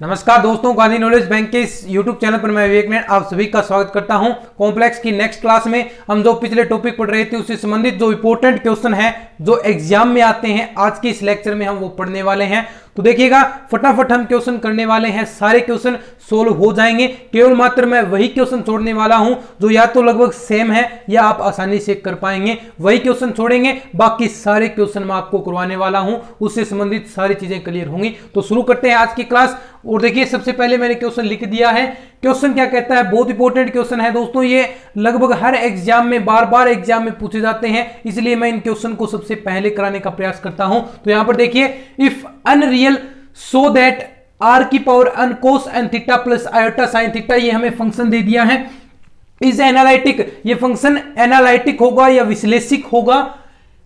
नमस्कार दोस्तों, Gandhi knowledge bank के इस YouTube चैनल पर मैं विवेक नारायण आप सभी का स्वागत करता हूं। कॉम्प्लेक्स की नेक्स्ट क्लास में हम जो पिछले टॉपिक पढ़ रहे थे उससे संबंधित जो इंपॉर्टेंट क्वेश्चन है जो एग्जाम में आते हैं आज के इस लेक्चर में हम वो पढ़ने वाले हैं। तो देखिएगा फटाफट हम क्वेश्चन करने वाले हैं, सारे क्वेश्चन सोल्व हो जाएंगे। केवल मात्र मैं वही क्वेश्चन छोड़ने वाला हूं जो या तो लगभग सेम है या आप आसानी से कर पाएंगे, वही क्वेश्चन छोड़ेंगे। बाकी सारे क्वेश्चन मैं आपको करवाने वाला हूं, उससे संबंधित सारी चीजें क्लियर होंगी। तो शुरू करते हैं आज की क्लास। और देखिए सबसे पहले मैंने क्वेश्चन लिख दिया है। क्वेश्चन क्या कहता है, बहुत इंपॉर्टेंट क्वेश्चन है दोस्तों, ये लगभग हर एग्जाम में बार बार एग्जाम में पूछे जाते हैं, इसलिए मैं इन क्वेश्चन को सबसे पहले कराने का प्रयास करता हूं। तो यहां पर देखिए, if unreal so that r की power n cos n theta plus iota sine theta, ये हमें फंक्शन दे दिया है। इज एनालिटिक, ये फंक्शन एनालिटिक होगा या विश्लेषिक होगा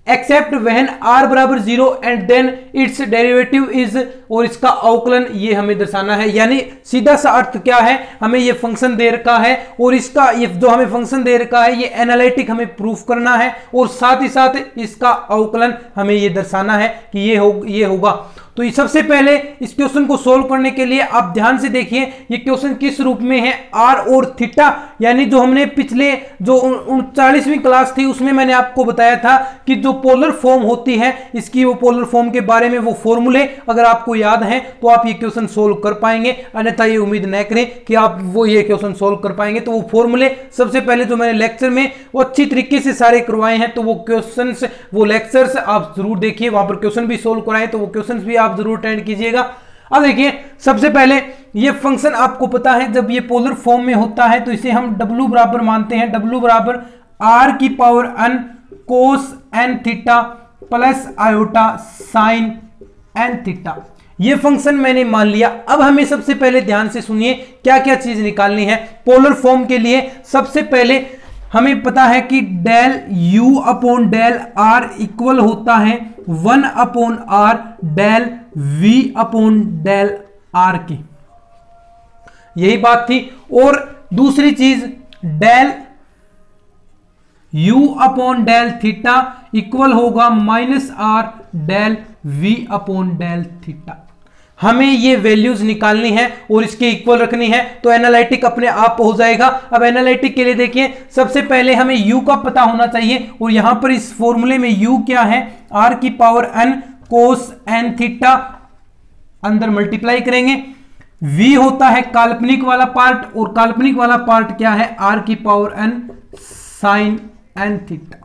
एक्सेप्ट व्हेन आर बराबर 0 and then its derivative is, और इसका अवकलन ये हमें दर्शाना है। यानी सीधा सा अर्थ क्या है, हमें ये फंक्शन दे रखा है और इसका ये जो हमें फंक्शन दे रखा है ये एनालिटिक हमें प्रूफ करना है और साथ ही साथ इसका अवकलन हमें ये दर्शाना है कि ये होगा। तो ये सबसे पहले इस क्वेश्चन को सोल्व करने के लिए आप ध्यान से देखिए ये क्वेश्चन किस रूप में है, आर और थीटा। यानी जो हमने पिछले जो 39वीं क्लास थी उसमें मैंने आपको बताया था कि जो पोलर फॉर्म होती है इसकी, वो पोलर फॉर्म के बारे में वो फॉर्मूले अगर आपको याद है तो आप ये क्वेश्चन सोल्व कर पाएंगे, अन्यथा ये उम्मीद न करें कि आप वो ये क्वेश्चन सोल्व कर पाएंगे। तो वो फॉर्मूले सबसे पहले जो मैंने लेक्चर में वो अच्छी तरीके से सारे करवाए हैं, तो वो क्वेश्चन वो लेक्चर्स आप जरूर देखिए, वहां पर क्वेश्चन भी सोल्व कराए, तो वो क्वेश्चन भी आप जरूर अटेंड कीजिएगा। अब देखिए सबसे पहले ये फंक्शन आपको पता है जब ये पोलर फॉर्म में होता है तो इसे हम W बराबर मानते हैं, W बराबर आर की power n cos n theta plus iota sine n theta. ये फंक्शन मैंने मान लिया। अब हमें सबसे पहले ध्यान से सुनिए क्या क्या चीज निकालनी है पोलर फॉर्म के लिए। सबसे पहले हमें पता है कि del u upon del r equal होता है 1 upon r del v upon del r की, यही बात थी। और दूसरी चीज del u upon del theta equal होगा minus r del v upon del theta. हमें ये वैल्यूज निकालनी है और इसके इक्वल रखनी है, तो एनालिटिक अपने आप हो जाएगा। अब एनालिटिक के लिए देखिए सबसे पहले हमें u का पता होना चाहिए और यहां पर इस फॉर्मूले में u क्या है, r की power n cos n theta, अंदर मल्टीप्लाई करेंगे। v होता है काल्पनिक वाला पार्ट और काल्पनिक वाला पार्ट क्या है, r की power n sine n theta.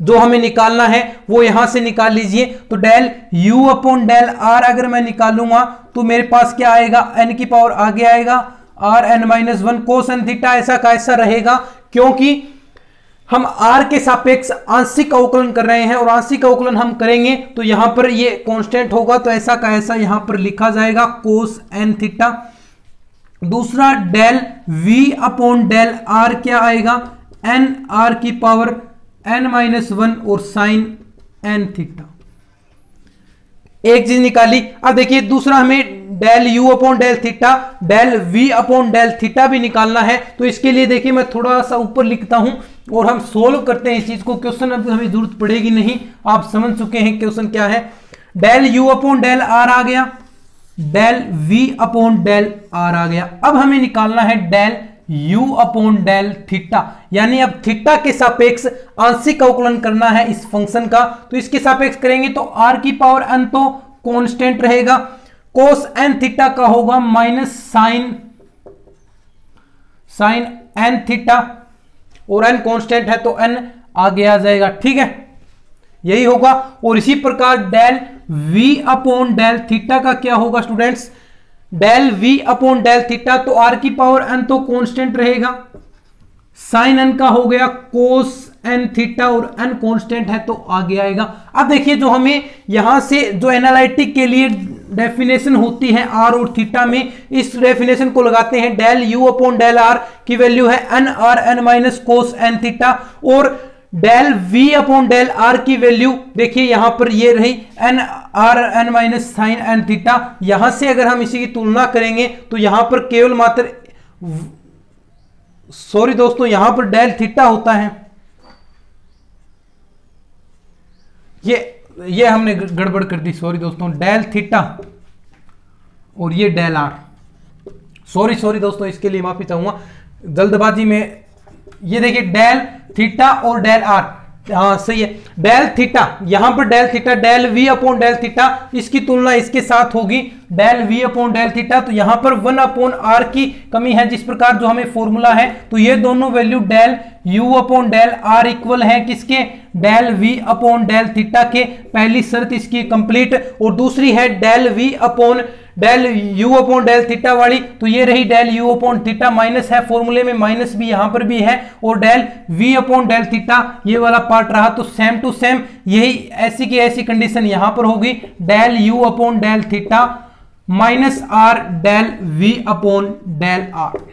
जो हमें निकालना है वो यहां से निकाल लीजिए। तो del u upon del r अगर मैं निकालूंगा तो मेरे पास क्या आएगा, n की पावर आगे आएगा r n माइनस 1 कोस n थीटा, ऐसा का ऐसा रहेगा क्योंकि हम r के सापेक्ष आंशिक अवकलन कर रहे हैं और आंशिक अवकलन हम करेंगे तो यहां पर ये कांस्टेंट होगा, तो ऐसा का ऐसा यहां पर लिखा जाएगा कोस n थीटा। दूसरा del v upon del r क्या आएगा, n r की पावर n माइनस 1 और साइन n थीटा। एक चीज निकाली। अब देखिए दूसरा हमें del u upon del theta del v upon del theta भी निकालना है। तो इसके लिए देखिए मैं थोड़ा सा ऊपर लिखता हूं और हम सोल्व करते हैं इस चीज को। क्वेश्चन अब हमें जरूरत पड़ेगी नहीं, आप समझ चुके हैं क्वेश्चन क्या है। Del u upon del r आ गया, del v upon del r आ गया। अब हमें निकालना है del u upon del theta, यानी अब थीटा के सापेक्ष आंशिक अवकलन करना है इस फंक्शन का। तो इसके सापेक्ष करेंगे तो r की पावर n तो कांस्टेंट रहेगा, कोस n थीटा का होगा माइनस साइन n थीटा और n कांस्टेंट है तो n आगे आ जाएगा, ठीक है यही होगा। और इसी प्रकार del v upon del theta का क्या होगा students, del v upon del theta, तो r की पावर n तो कांस्टेंट रहेगा, साइन n का हो गया कोस n थीटा और n कांस्टेंट है तो आगे आएगा। अब देखिए जो हमें यहां से जो एनालिटिक के लिए डेफिनेशन होती है r और थीटा में, इस डेफिनेशन को लगाते हैं। Del u upon del r की वैल्यू है n r n minus cos n theta और del v upon del r की वैल्यू देखिए यहां पर ये रही n r n minus sine n theta. यहां से अगर हम इसी की तुलना करेंगे तो यहां पर केवल मात्र सॉरी दोस्तों यहां पर डेल थीटा होता है, ये हमने गड़बड़ कर दी, सॉरी दोस्तों। डेल थीटा और ये डेल आर। सॉरी दोस्तों, इसके लिए माफी चाहूंगा जल्दबाजी में। ये देखिए डेल थीटा और डेल आर, हाँ सही है। डेल थीटा, यहां पर del theta del V upon del theta, इसकी तुलना इसके साथ होगी del V upon del theta. तो यहां पर 1 अपॉन आर की कमी है, जिस प्रकार जो हमें फॉर्मूला है। तो ये दोनों value del U upon del R equal है किसके, del V upon del theta के। पहली शर्त इसकी कंप्लीट। और दूसरी है del V upon del U upon del theta वाली। तो ये रही del U upon theta, minus है फॉर्मूले में, माइनस भी यहां पर भी है। और del V upon del theta ये वाला पार्ट रहा। तो सेम टू सेम यही ऐसी की ऐसी कंडीशन यहां पर होगी, del U upon del theta minus are del V upon del R.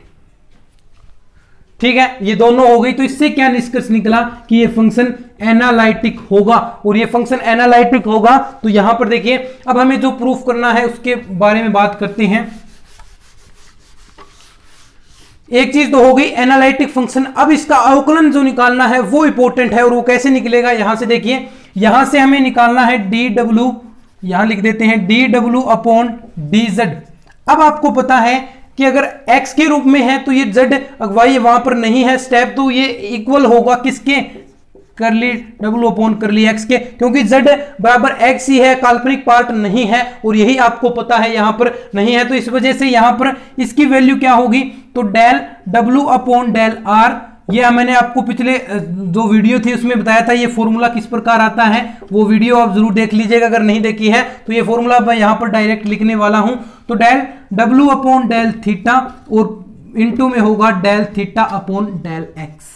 ठीक है, ये दोनों हो गई। तो इससे क्या निष्कर्ष निकला कि ये फंक्शन एनालिटिक होगा। और ये फंक्शन एनालिटिक होगा तो यहां पर देखिए, अब हमें जो प्रूफ करना है उसके बारे में बात करते हैं। एक चीज तो हो गई एनालिटिक फंक्शन, अब इसका अवकलन जो निकालना है वो इंपॉर्टेंट है। और वो कैसे निकलेगा, यहां से देखिए, यहां से हमें निकालना है डी डब्ल्यू, यहां लिख देते हैं D W upon D Z. अब आपको पता है कि अगर x के रूप में है तो ये z y वहां पर नहीं है स्टेप, तो ये इक्वल होगा किसके, करली डब्ल्यू अपॉन करली x के, क्योंकि z बराबर x ही है, काल्पनिक पार्ट नहीं है। और यही आपको पता है यहां पर नहीं है, तो इस वजह से यहां पर इसकी वैल्यू क्या होगी, तो del W upon del R. ये मैंने आपको पिछले जो वीडियो थी उसमें बताया था ये फॉर्मूला किस प्रकार आता है, वो वीडियो आप जरूर देख लीजिएगा अगर नहीं देखी है। तो ये फॉर्मूला मैं यहां पर डायरेक्ट लिखने वाला हूं। तो del W upon del theta और इनटू में होगा del theta upon del X.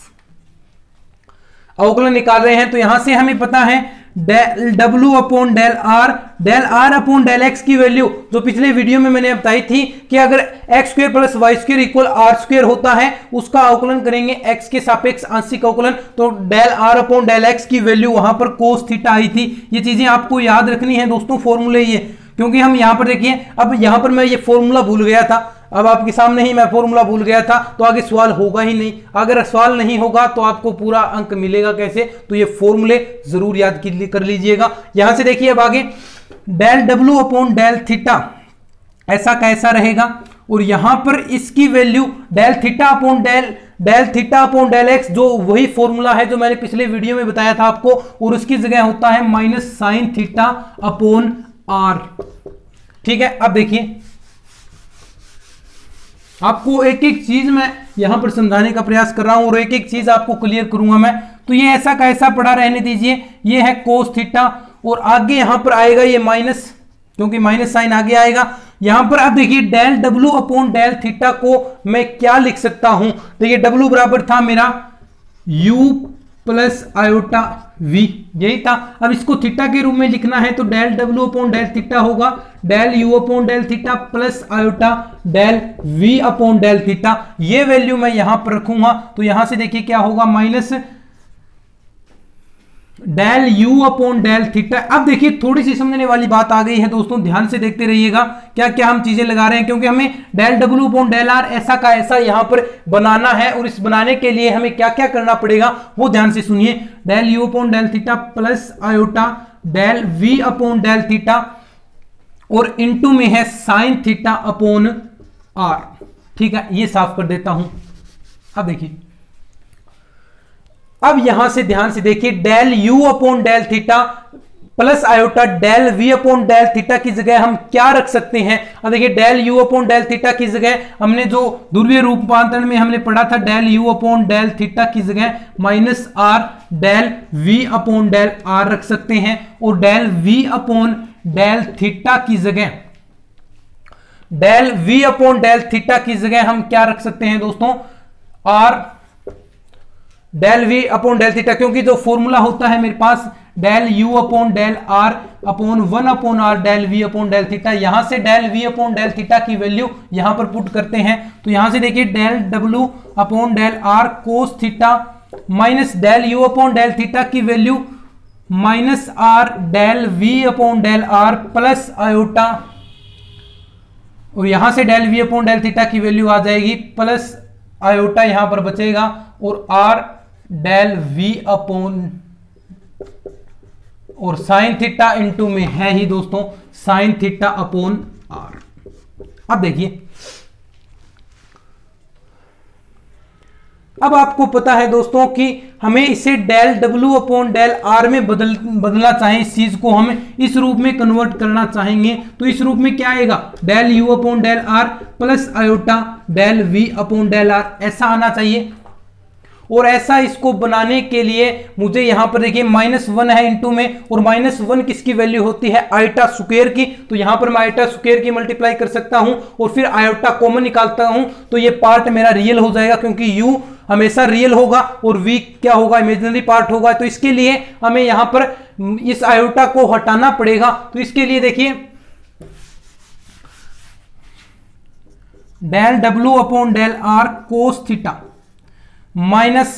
अवकलन निकाल रहे हैं तो यहां से हमें पता है del W upon del R upon del X की वैल्यू जो पिछले वीडियो में मैंने बताई थी कि अगर X square plus Y square equal R square होता है, उसका अवकलन करेंगे एक्स के सापेक्ष आंशिक अवकलन, तो del R upon del X की वैल्यू वहां पर कोस थीटा आई थी। ये चीजें आपको याद रखनी है दोस्तों, फॉर्मूले ये, क्योंकि हम यहां पर देखिए, अब यहां पर मैं ये फॉर्मूला भूल गया था, अब आपके सामने ही मैं फॉर्मूला भूल गया था, तो आगे सवाल होगा ही नहीं। अगर सवाल नहीं होगा तो आपको पूरा अंक मिलेगा कैसे, तो ये फॉर्मूले जरूर याद कर लीजिएगा। यहां से देखिए अब आगे del W upon del theta ऐसा कैसा रहेगा, और यहां पर इसकी value del theta upon del X, जो वही फॉर्मूला है जो मैंने पिछले वीडियो में बताया था आपको, और उसकी जगह होता है minus sine theta upon R. ठीक है, अब देखिए आपको एक एक चीज मैं यहां पर समझाने का प्रयास कर रहा हूं और एक एक चीज आपको क्लियर करूंगा मैं। तो ये ऐसा का ऐसा पड़ा रहने दीजिए, ये है कोस थीटा, और आगे यहां पर आएगा ये माइनस, क्योंकि माइनस साइन आगे आएगा यहां पर। अब देखिए del W upon del theta को मैं क्या लिख सकता हूं, देखिए डब्ल्यू बराबर था मेरा u प्लस आयोटा v, यही था। अब इसको थीटा के रूप में लिखना है तो del W upon del theta होगा del u upon del theta plus iota del v upon del theta. ये वैल्यू मैं यहां पर रखूंगा, तो यहां से देखिए क्या होगा, minus del u upon del theta. अब देखिए थोड़ी सी समझने वाली बात आ गई है दोस्तों, ध्यान से देखते रहिएगा क्या क्या हम चीजें लगा रहे हैं, क्योंकि हमें del W upon del R ऐसा का ऐसा यहां पर बनाना है, और इस बनाने के लिए हमें क्या क्या करना पड़ेगा वो ध्यान से सुनिए। Del u upon del theta plus iota del v upon del theta, और इनटू में है साइन थीटा अपॉन आर। ठीक है, ये साफ कर देता हूं। अब देखिए, अब यहां से ध्यान से देखिए, del u upon del theta plus iota del v upon del theta की जगह हम क्या रख सकते हैं। अब देखिए del u upon del theta की जगह हमने जो ध्रुवीय रूपांतरण में हमने पढ़ा था, del u upon del theta की जगह minus are del v upon del r रख सकते हैं, और del v upon del theta की जगह del v upon del theta की जगह हम क्या रख सकते हैं दोस्तों, r del v upon del theta, क्योंकि जो फॉर्मूला होता है मेरे पास del u upon del r upon 1 upon r del v upon del theta. यहां से del v upon del theta की वैल्यू यहां पर पुट करते हैं, तो यहां से देखिए del w upon del r cos theta minus del u upon del theta की value minus r del v upon del r plus iota, और यहां से del v upon del theta की वैल्यू आ जाएगी प्लस आयोटा यहां पर बचेगा, और r डेल v अपॉन, और साइन थीटा इनटू में है ही दोस्तों साइन थीटा अपॉन r। अब देखिए, अब आपको पता है दोस्तों कि हमें इसे del W upon del R में बदलना चाहें, इस चीज को हम इस रूप में कन्वर्ट करना चाहेंगे तो इस रूप में क्या आएगा, del U upon del R plus iota del V upon del R, ऐसा आना चाहिए। और ऐसा इसको बनाने के लिए मुझे यहां पर देखिए -1 है इंटू में, और -1 किसकी वैल्यू होती है, आयोटा स्क्वायर की, तो यहां पर मैं आयोटा स्क्वायर की मल्टीप्लाई कर सकता हूं और फिर आयोटा कॉमन निकालता हूं तो ये पार्ट मेरा रियल हो जाएगा, क्योंकि u हमेशा रियल होगा और v क्या होगा, इमेजिनरी पार्ट होगा। तो इसके लिए हमें यहां पर इस आयोटा को हटाना पड़ेगा। तो इसके लिए देखिए del W upon del are cos theta minus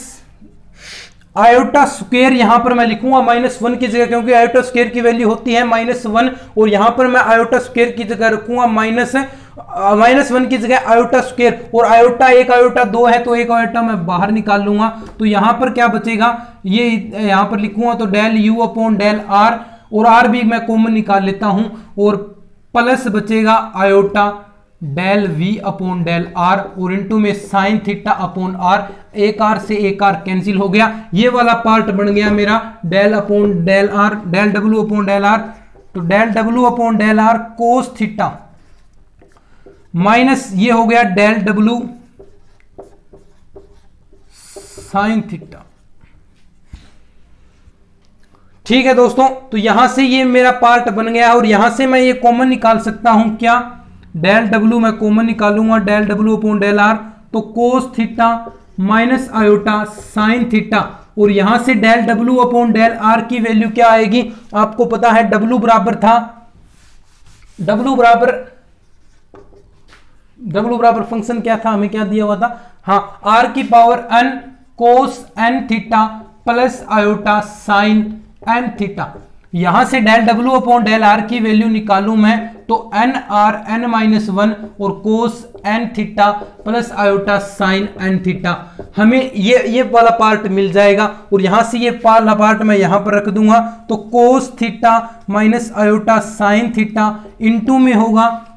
iota square, यहां पर मैं लिखूंगा -1 की जगह, क्योंकि आयोटा स्क्वायर की वैल्यू होती है -1, और यहां पर मैं आयोटा स्क्वायर की जगह रखूंगा -1 की जगह आयोटा स्क्वायर, और आयोटा एक आयोटा 2 है तो एक आयोटा मैं बाहर निकाल लूंगा। तो यहां पर क्या बचेगा, ये यहां पर लिखूंगा तो del U upon del R, और आर भी मैं कॉमन निकाल लेता हूं, और प्लस बचेगा iota del V upon del R, और इनटू में साइन थीटा अपॉन आर, एक आर से एक आर कैंसिल हो गया। ये वाला पार्ट बन गया मेरा del upon del r, del W upon del r, तो del W upon del are cos theta minus ये हो गया डेल डब्ल्यू साइन थीटा। ठीक है दोस्तों, तो यहां से ये मेरा पार्ट बन गया, और यहां से मैं ये कॉमन निकाल सकता हूं, क्या, डेल डब्ल्यू मैं कॉमन निकालूंगा, del W upon del r, तो cos theta minus iota sine theta, और यहां से del W upon del are की वैल्यू क्या आएगी, आपको पता है डब्ल्यू बराबर था, डब्ल्यू बराबर फंक्शन क्या था, हमें क्या दिया हुआ था, हाँ, आर की power n cos n theta plus iota sine n theta. यहां से del W upon del are की वैल्यू निकालूं मैं तो n r n-1 और cos n theta plus iota sine n theta, हमें ये वाला पार्ट मिल जाएगा। और यहां से ये वाला पार्ट मैं यहां पर रख दूंगा, तो cos theta minus iota sine theta into में होगा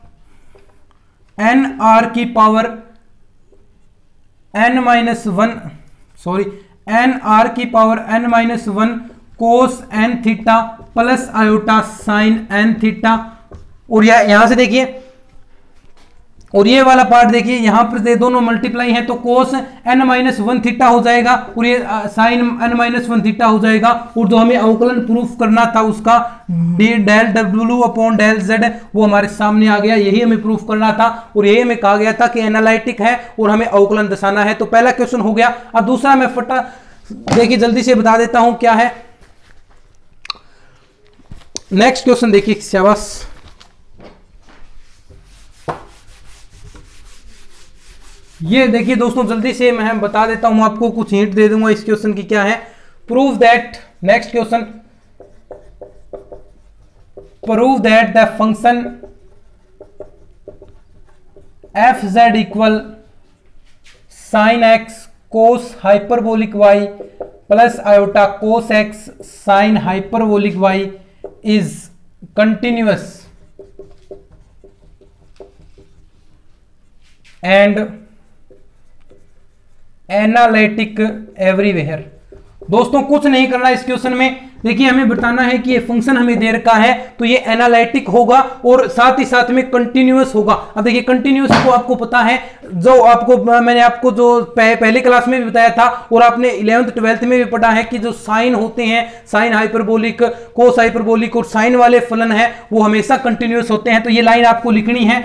n r की power n-1 sorry n r की पावर n-1 कोस n theta plus iota sine n theta. और यहां से देखिए, और ये वाला पार्ट देखिए, यहां पर दोनों मल्टीप्लाई है तो कोस n-1 थीटा हो जाएगा और ये साइन n-1 थीटा हो जाएगा। और जो हमें अवकलन प्रूफ करना था उसका del W upon del Z, वो हमारे सामने आ गया, यही हमें प्रूफ करना था। और यही हमें कहा गया था कि एनालिटिक है और हमें अवकलन दर्शाना है। तो पहला क्वेश्चन हो गया। अब दूसरा मैं फटा देखिए जल्दी से बता देता हूं क्या है। नेक्स्ट क्वेश्चन देखिए, शाबाश, ये देखिए दोस्तों जल्दी से मैं बता देता हूं आपको, कुछ हिंट दे दूंगा इस क्वेश्चन की क्या है। Prove that, next question, prove that the function F Z equal sine X cos hyperbolic Y plus iota cos X sine hyperbolic Y is continuous and analytic everywhere. दोस्तों कुछ नहीं करना इस क्वेश्चन में, देखिए हमें बताना है कि ये फंक्शन हमें दे रखा है तो ये एनालिटिक होगा और साथ ही साथ में कंटिन्यूअस होगा। अब देखिए कंटिन्यूअस को आपको पता है, जो आपको मैंने आपको जो पहले क्लास में भी बताया था और आपने 11th 12th में भी पढ़ा है कि जो साइन होते हैं, साइन हाइपरबोलिक, कोस हाइपरबोलिक और साइन वाले फलन है वो हमेशा कंटिन्यूअस होते हैं। तो ये लाइन आपको लिखनी है,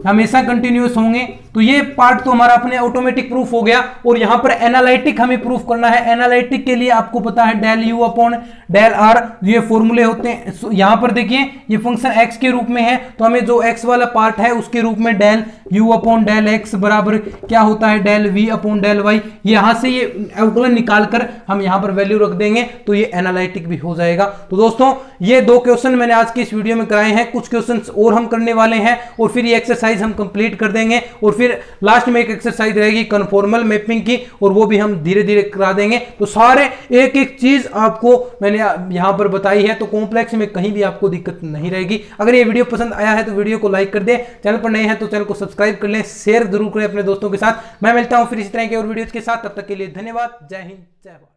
हमेशा कंटिन्यूअस होंगे। तो ये पार्ट तो हमारा अपने ऑटोमेटिक प्रूफ हो गया। और यहां पर एनालिटिक हमें प्रूफ करना है। एनालिटिक के लिए आपको पता है del U upon del R, ये फॉर्मूले होते हैं। यहां पर देखिए ये फंक्शन एक्स के रूप में है तो हमें जो एक्स वाला पार्ट है उसके रूप में del U upon del X बराबर क्या होता है, del V upon del Y. यहां से ये अवकलन निकालकर हम यहां पर वैल्यू रख देंगे तो ये एनालिटिक भी हो जाएगा। तो दोस्तों ये दो क्वेश्चन मैंने आज की इस वीडियो में कराए हैं, कुछ क्वेश्चन और हम करने वाले हैं और फिर ये एक्सरसाइज एक्सरसाइज हम कंप्लीट कर देंगे और फिर लास्ट में एक एक्सरसाइज रहेगी कन्फॉर्मल मैपिंग की, और वो भी हम धीरे धीरे करा देंगे। तो सारे एक एक चीज आपको मैंने यहां पर बताई है, तो कॉम्प्लेक्स में कहीं भी आपको दिक्कत नहीं रहेगी। अगर ये वीडियो पसंद आया है तो वीडियो को लाइक कर दें, चैनल पर नए हैं तो चैनल को सब्सक्राइब कर लें, शेयर जरूर करें अपने दोस्तों के साथ। मैं मिलता हूं फिर इसी तरह के और वीडियोज के साथ, तब तक के लिए धन्यवाद। जय हिंद, जय भारत।